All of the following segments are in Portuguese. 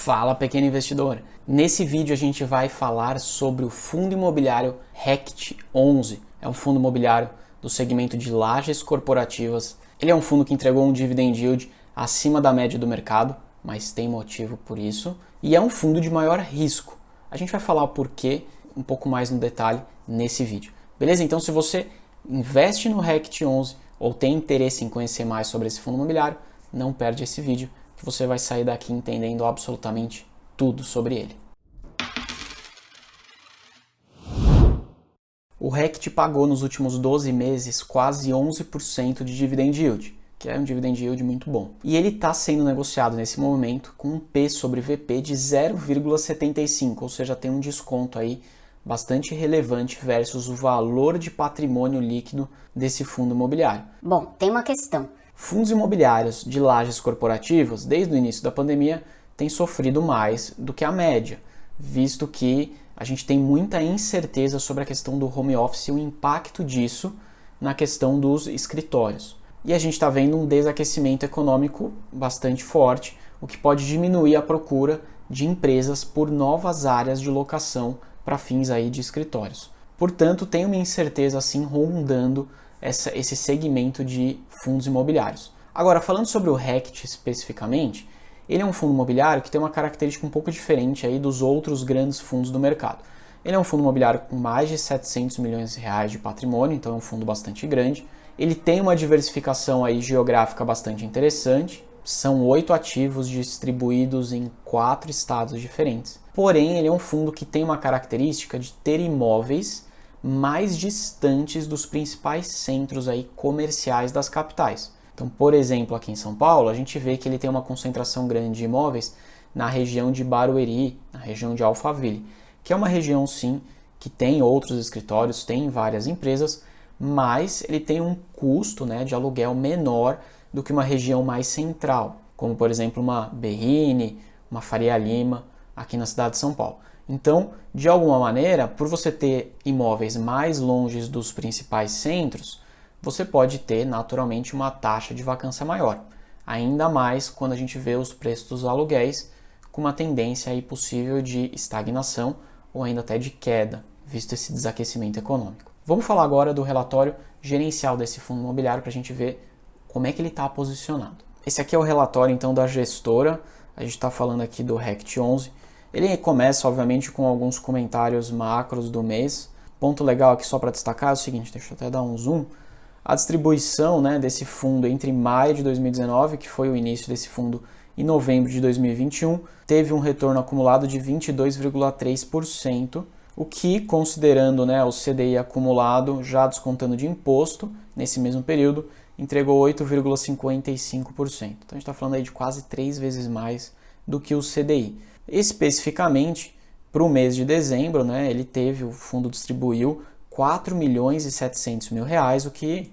Fala, pequeno investidor! Nesse vídeo a gente vai falar sobre o fundo imobiliário RECT 11. É um fundo imobiliário do segmento de lajes corporativas. Ele é um fundo que entregou um dividend yield acima da média do mercado, mas tem motivo por isso. E é um fundo de maior risco. A gente vai falar o porquê um pouco mais no detalhe nesse vídeo. Beleza? Então se você investe no RECT 11 ou tem interesse em conhecer mais sobre esse fundo imobiliário, não perde esse vídeo, que você vai sair daqui entendendo absolutamente tudo sobre ele. O RECT pagou nos últimos 12 meses quase 11% de dividend yield, que é um dividend yield muito bom. E ele está sendo negociado nesse momento com um P sobre VP de 0,75, ou seja, tem um desconto aí bastante relevante versus o valor de patrimônio líquido desse fundo imobiliário. Bom, tem uma questão. Fundos imobiliários de lajes corporativas, desde o início da pandemia, têm sofrido mais do que a média, visto que a gente tem muita incerteza sobre a questão do home office e o impacto disso na questão dos escritórios. E a gente está vendo um desaquecimento econômico bastante forte, o que pode diminuir a procura de empresas por novas áreas de locação para fins aí de escritórios. Portanto, tem uma incerteza assim rondando esse segmento de fundos imobiliários. Agora, falando sobre o RECT especificamente, ele é um fundo imobiliário que tem uma característica um pouco diferente aí dos outros grandes fundos do mercado. Ele é um fundo imobiliário com mais de 700 milhões de reais de patrimônio, então é um fundo bastante grande. Ele tem uma diversificação aí geográfica bastante interessante. São 8 ativos distribuídos em 4 estados diferentes. Porém, ele é um fundo que tem uma característica de ter imóveis mais distantes dos principais centros aí comerciais das capitais. Então, por exemplo, aqui em São Paulo, a gente vê que ele tem uma concentração grande de imóveis na região de Barueri, na região de Alphaville, que é uma região, sim, que tem outros escritórios, tem várias empresas, mas ele tem um custo, né, de aluguel menor do que uma região mais central, como, por exemplo, uma Berrini, uma Faria Lima, aqui na cidade de São Paulo. Então, de alguma maneira, por você ter imóveis mais longe dos principais centros, você pode ter naturalmente uma taxa de vacância maior. Ainda mais quando a gente vê os preços dos aluguéis com uma tendência aí possível de estagnação ou ainda até de queda, visto esse desaquecimento econômico. Vamos falar agora do relatório gerencial desse fundo imobiliário para a gente ver como é que ele está posicionado. Esse aqui é o relatório então da gestora, a gente está falando aqui do RECT 11. Ele começa, obviamente, com alguns comentários macros do mês. Ponto legal aqui só para destacar é o seguinte, deixa eu até dar um zoom. A distribuição, né, desse fundo entre maio de 2019, que foi o início desse fundo, e novembro de 2021, teve um retorno acumulado de 22,3%, o que, considerando, né, o CDI acumulado, já descontando de imposto, nesse mesmo período, entregou 8,55%. Então a gente está falando aí de quase 3 vezes mais do que o CDI. Especificamente, para o mês de dezembro, né, o fundo distribuiu 4 milhões e 700 mil reais, o que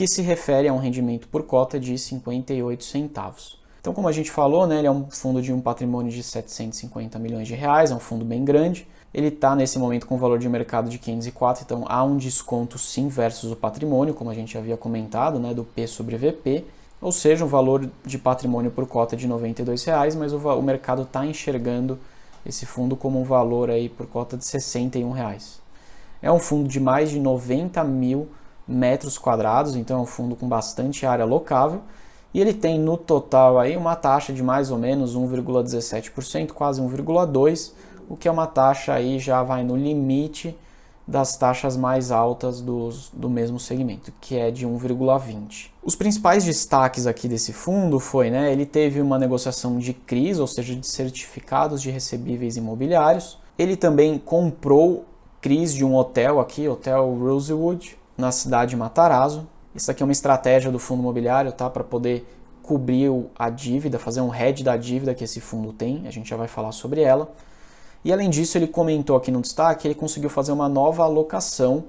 se refere a um rendimento por cota de 58 centavos. Então, como a gente falou, né, ele é um fundo de um patrimônio de 750 milhões de reais, é um fundo bem grande. Ele está nesse momento com valor de mercado de 504, então há um desconto sim versus o patrimônio, como a gente havia comentado, né, do P sobre VP. Ou seja, um valor de patrimônio por cota de R$ 92,00, mas o mercado está enxergando esse fundo como um valor aí por cota de R$ 61,00. É um fundo de mais de 90 mil metros quadrados, então é um fundo com bastante área locável, e ele tem no total aí uma taxa de mais ou menos 1,17%, quase 1,2%, o que é uma taxa aí já vai no limite das taxas mais altas do mesmo segmento, que é de 1,20. Os principais destaques aqui desse fundo foi, né, ele teve uma negociação de CRIs, ou seja, de certificados de recebíveis imobiliários. Ele também comprou CRIs de um hotel aqui, Hotel Rosewood, na cidade de Matarazzo. Isso aqui é uma estratégia do fundo imobiliário, tá, para poder cobrir a dívida, fazer um hedge da dívida que esse fundo tem, a gente já vai falar sobre ela. E além disso, ele comentou aqui no destaque que ele conseguiu fazer uma nova alocação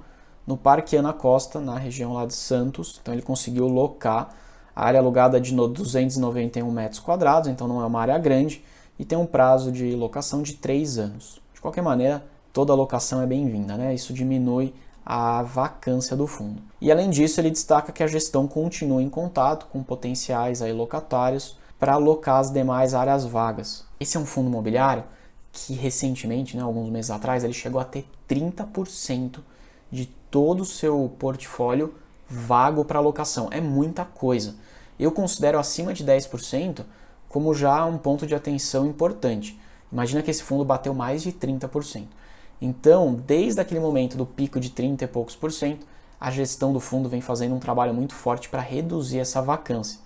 no Parque Ana Costa, na região lá de Santos. Então ele conseguiu locar a área alugada de 291 metros quadrados, então não é uma área grande, e tem um prazo de locação de 3 anos. De qualquer maneira, toda alocação é bem-vinda, né? Isso diminui a vacância do fundo. E além disso, ele destaca que a gestão continua em contato com potenciais aí locatários para alocar as demais áreas vagas. Esse é um fundo imobiliário que recentemente, né, alguns meses atrás, ele chegou a ter 30% de todo o seu portfólio vago para alocação. É muita coisa. Eu considero acima de 10% como já um ponto de atenção importante. Imagina que esse fundo bateu mais de 30%. Então, desde aquele momento do pico de 30 e poucos por cento, a gestão do fundo vem fazendo um trabalho muito forte para reduzir essa vacância.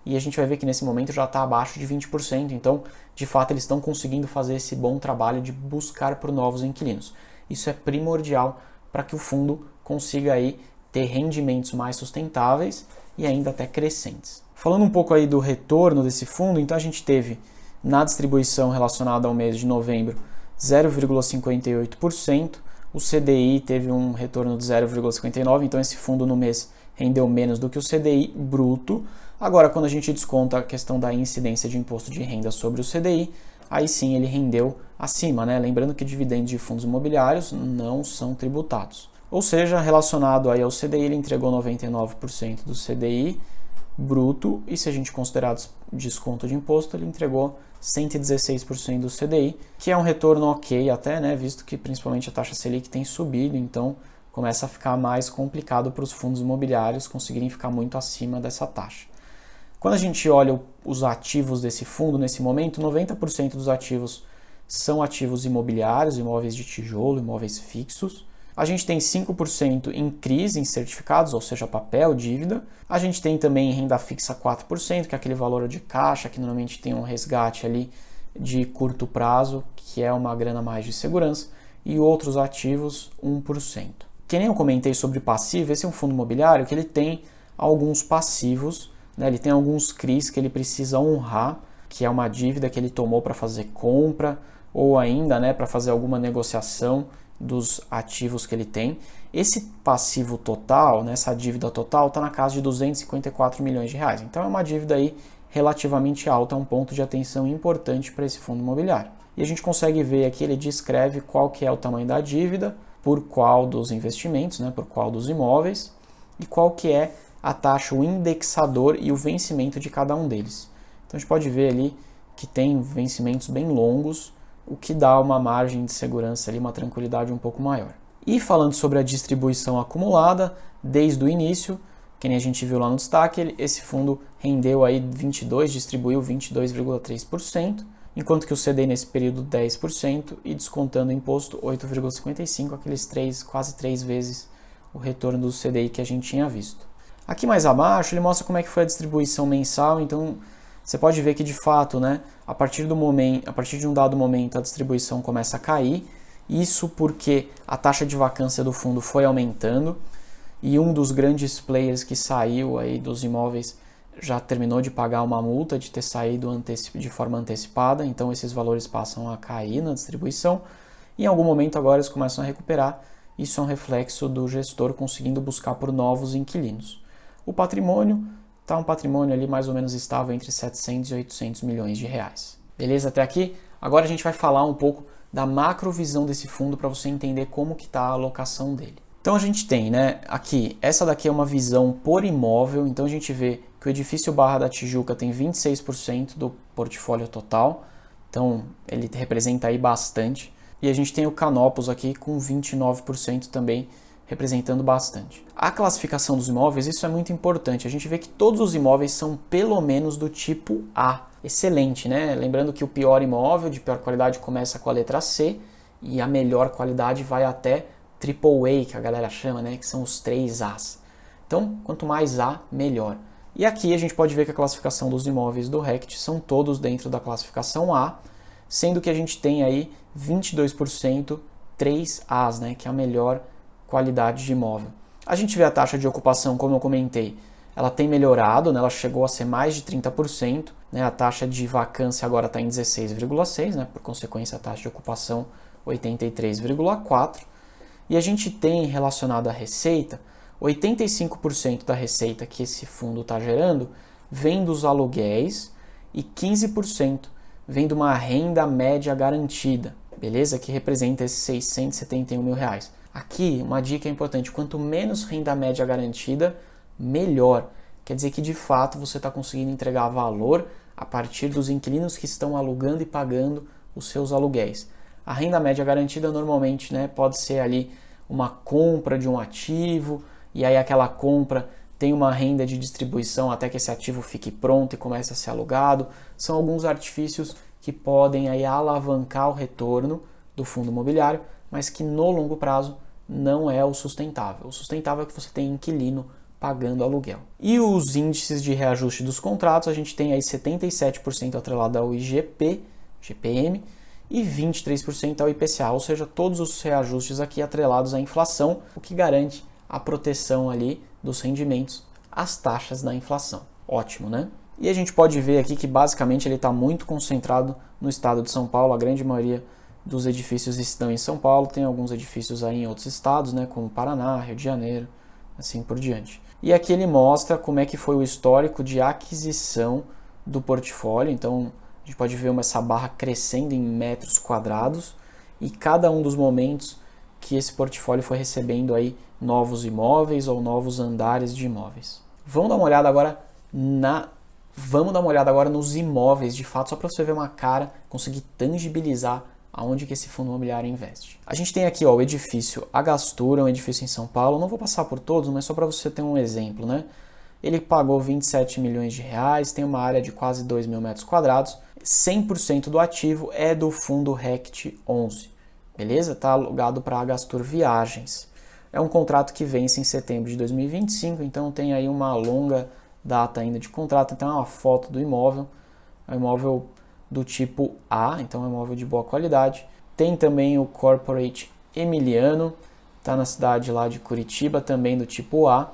E a gente vai ver que nesse momento já está abaixo de 20%, então, de fato, eles estão conseguindo fazer esse bom trabalho de buscar por novos inquilinos. Isso é primordial para que o fundo consiga aí ter rendimentos mais sustentáveis e ainda até crescentes. Falando um pouco aí do retorno desse fundo, então a gente teve na distribuição relacionada ao mês de novembro 0,58%, o CDI teve um retorno de 0,59%, então esse fundo no mês rendeu menos do que o CDI bruto. Agora, quando a gente desconta a questão da incidência de imposto de renda sobre o CDI, aí sim ele rendeu acima, né? Lembrando que dividendos de fundos imobiliários não são tributados. Ou seja, relacionado aí ao CDI, ele entregou 99% do CDI bruto, e se a gente considerar desconto de imposto, ele entregou 116% do CDI, que é um retorno ok até, né, visto que principalmente a taxa Selic tem subido, então começa a ficar mais complicado para os fundos imobiliários conseguirem ficar muito acima dessa taxa. Quando a gente olha os ativos desse fundo, nesse momento, 90% dos ativos são ativos imobiliários, imóveis de tijolo, imóveis fixos. A gente tem 5% em CRIs, em certificados, ou seja, papel, dívida. A gente tem também renda fixa 4%, que é aquele valor de caixa, que normalmente tem um resgate ali de curto prazo, que é uma grana mais de segurança. E outros ativos, 1%. Que nem eu comentei sobre passivo, esse é um fundo imobiliário que ele tem alguns passivos, né? Ele tem alguns CRIs que ele precisa honrar, que é uma dívida que ele tomou para fazer compra, ou ainda, né, para fazer alguma negociação dos ativos que ele tem. Esse passivo total, né, essa dívida total, está na casa de 254 milhões de reais. Então é uma dívida aí relativamente alta, é um ponto de atenção importante para esse fundo imobiliário. E a gente consegue ver aqui, ele descreve qual que é o tamanho da dívida, por qual dos investimentos, né, por qual dos imóveis, e qual que é a taxa, o indexador e o vencimento de cada um deles. Então a gente pode ver ali que tem vencimentos bem longos, o que dá uma margem de segurança ali, uma tranquilidade um pouco maior. E falando sobre a distribuição acumulada, desde o início, que nem a gente viu lá no destaque, esse fundo rendeu aí 22, distribuiu 22,3%, enquanto que o CDI nesse período 10% e descontando o imposto 8,55%, aqueles quase 3 vezes o retorno do CDI que a gente tinha visto. Aqui mais abaixo ele mostra como é que foi a distribuição mensal, então você pode ver que de fato, né, a partir de um dado momento a distribuição começa a cair, isso porque a taxa de vacância do fundo foi aumentando e um dos grandes players que saiu aí dos imóveis já terminou de pagar uma multa de ter saído de forma antecipada, então esses valores passam a cair na distribuição e em algum momento agora eles começam a recuperar. Isso é um reflexo do gestor conseguindo buscar por novos inquilinos. O patrimônio está um patrimônio ali mais ou menos estável entre 700 e 800 milhões de reais. Beleza até aqui? Agora a gente vai falar um pouco da macrovisão desse fundo para você entender como que está a alocação dele. Então a gente tem, né, aqui, essa daqui é uma visão por imóvel, então a gente vê que o edifício Barra da Tijuca tem 26% do portfólio total, então ele representa aí bastante. E a gente tem o Canopus aqui com 29% também, representando bastante. A classificação dos imóveis, isso é muito importante. A gente vê que todos os imóveis são pelo menos do tipo A. Excelente, né? Lembrando que o pior imóvel, de pior qualidade, começa com a letra C e a melhor qualidade vai até AAA, que a galera chama, né? Que são os 3 As. Então, quanto mais A, melhor. E aqui a gente pode ver que a classificação dos imóveis do RECT são todos dentro da classificação A, sendo que a gente tem aí 22% 3 As, né? Que é a melhor qualidade de imóvel. A gente vê a taxa de ocupação, como eu comentei, ela tem melhorado, né? Ela chegou a ser mais de 30%, né? A taxa de vacância agora está em 16,6%, né? Por consequência a taxa de ocupação 83,4%. E a gente tem relacionado à receita, 85% da receita que esse fundo está gerando vem dos aluguéis e 15% vem de uma renda média garantida, beleza? Que representa esses 671 mil reais. Aqui, uma dica importante, quanto menos renda média garantida, melhor. Quer dizer que, de fato, você está conseguindo entregar valor a partir dos inquilinos que estão alugando e pagando os seus aluguéis. A renda média garantida normalmente, né, pode ser ali uma compra de um ativo, e aí aquela compra tem uma renda de distribuição até que esse ativo fique pronto e comece a ser alugado. São alguns artifícios que podem aí alavancar o retorno do fundo imobiliário, mas que no longo prazo não é o sustentável. O sustentável é que você tem inquilino pagando aluguel. E os índices de reajuste dos contratos, a gente tem aí 77% atrelado ao GPM, e 23% ao IPCA, ou seja, todos os reajustes aqui atrelados à inflação, o que garante a proteção ali dos rendimentos às taxas da inflação. Ótimo, né? E a gente pode ver aqui que basicamente ele está muito concentrado no estado de São Paulo, a grande maioria dos edifícios estão em São Paulo, tem alguns edifícios aí em outros estados, né, como Paraná, Rio de Janeiro, assim por diante. E aqui ele mostra como é que foi o histórico de aquisição do portfólio, então a gente pode ver essa barra crescendo em metros quadrados e cada um dos momentos que esse portfólio foi recebendo aí novos imóveis ou novos andares de imóveis. Vamos dar uma olhada agora nos imóveis, de fato, só para você ver uma cara, conseguir tangibilizar aonde que esse fundo imobiliário investe. A gente tem aqui, ó, o edifício Agastura, um edifício em São Paulo. Não vou passar por todos, mas só para você ter um exemplo, né? Ele pagou 27 milhões de reais, tem uma área de quase 2 mil metros quadrados. 100% do ativo é do fundo RECT 11, beleza? Está alugado para a Agastur Viagens. É um contrato que vence em setembro de 2025, então tem aí uma longa data ainda de contrato. Então é uma foto do imóvel, é um imóvel do tipo A, então é um imóvel de boa qualidade. Tem também o Corporate Emiliano, está na cidade lá de Curitiba, também do tipo A.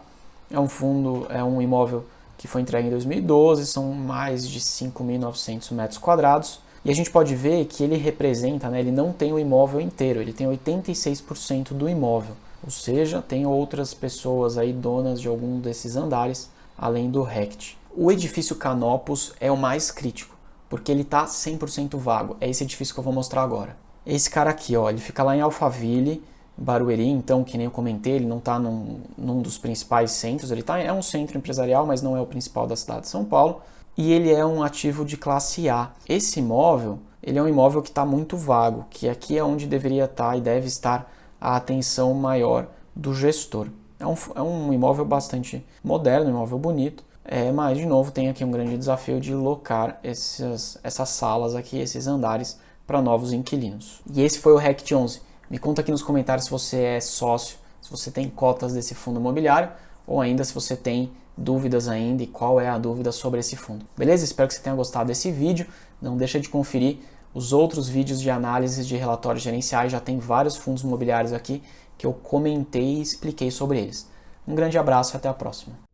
É um imóvel que foi entregue em 2012, são mais de 5.900 metros quadrados. E a gente pode ver que ele representa, né, ele não tem o imóvel inteiro, ele tem 86% do imóvel. Ou seja, tem outras pessoas aí donas de algum desses andares, além do RECT. O edifício Canopus é o mais crítico, porque ele está 100% vago. É esse edifício que eu vou mostrar agora. Esse cara aqui, ó, ele fica lá em Alphaville, Barueri, então, que nem eu comentei, ele não está num dos principais centros, é um centro empresarial, mas não é o principal da cidade de São Paulo, e ele é um ativo de classe A. Esse imóvel, ele é um imóvel que está muito vago, que aqui é onde deveria estar e deve estar a atenção maior do gestor. É um imóvel bastante moderno, um imóvel bonito, mas, de novo, tem aqui um grande desafio de locar essas salas aqui, esses andares, para novos inquilinos. E esse foi o RECT 11. Me conta aqui nos comentários se você é sócio, se você tem cotas desse fundo imobiliário ou ainda se você tem dúvidas ainda e qual é a dúvida sobre esse fundo. Beleza? Espero que você tenha gostado desse vídeo. Não deixa de conferir os outros vídeos de análise de relatórios gerenciais. Já tem vários fundos imobiliários aqui que eu comentei e expliquei sobre eles. Um grande abraço e até a próxima.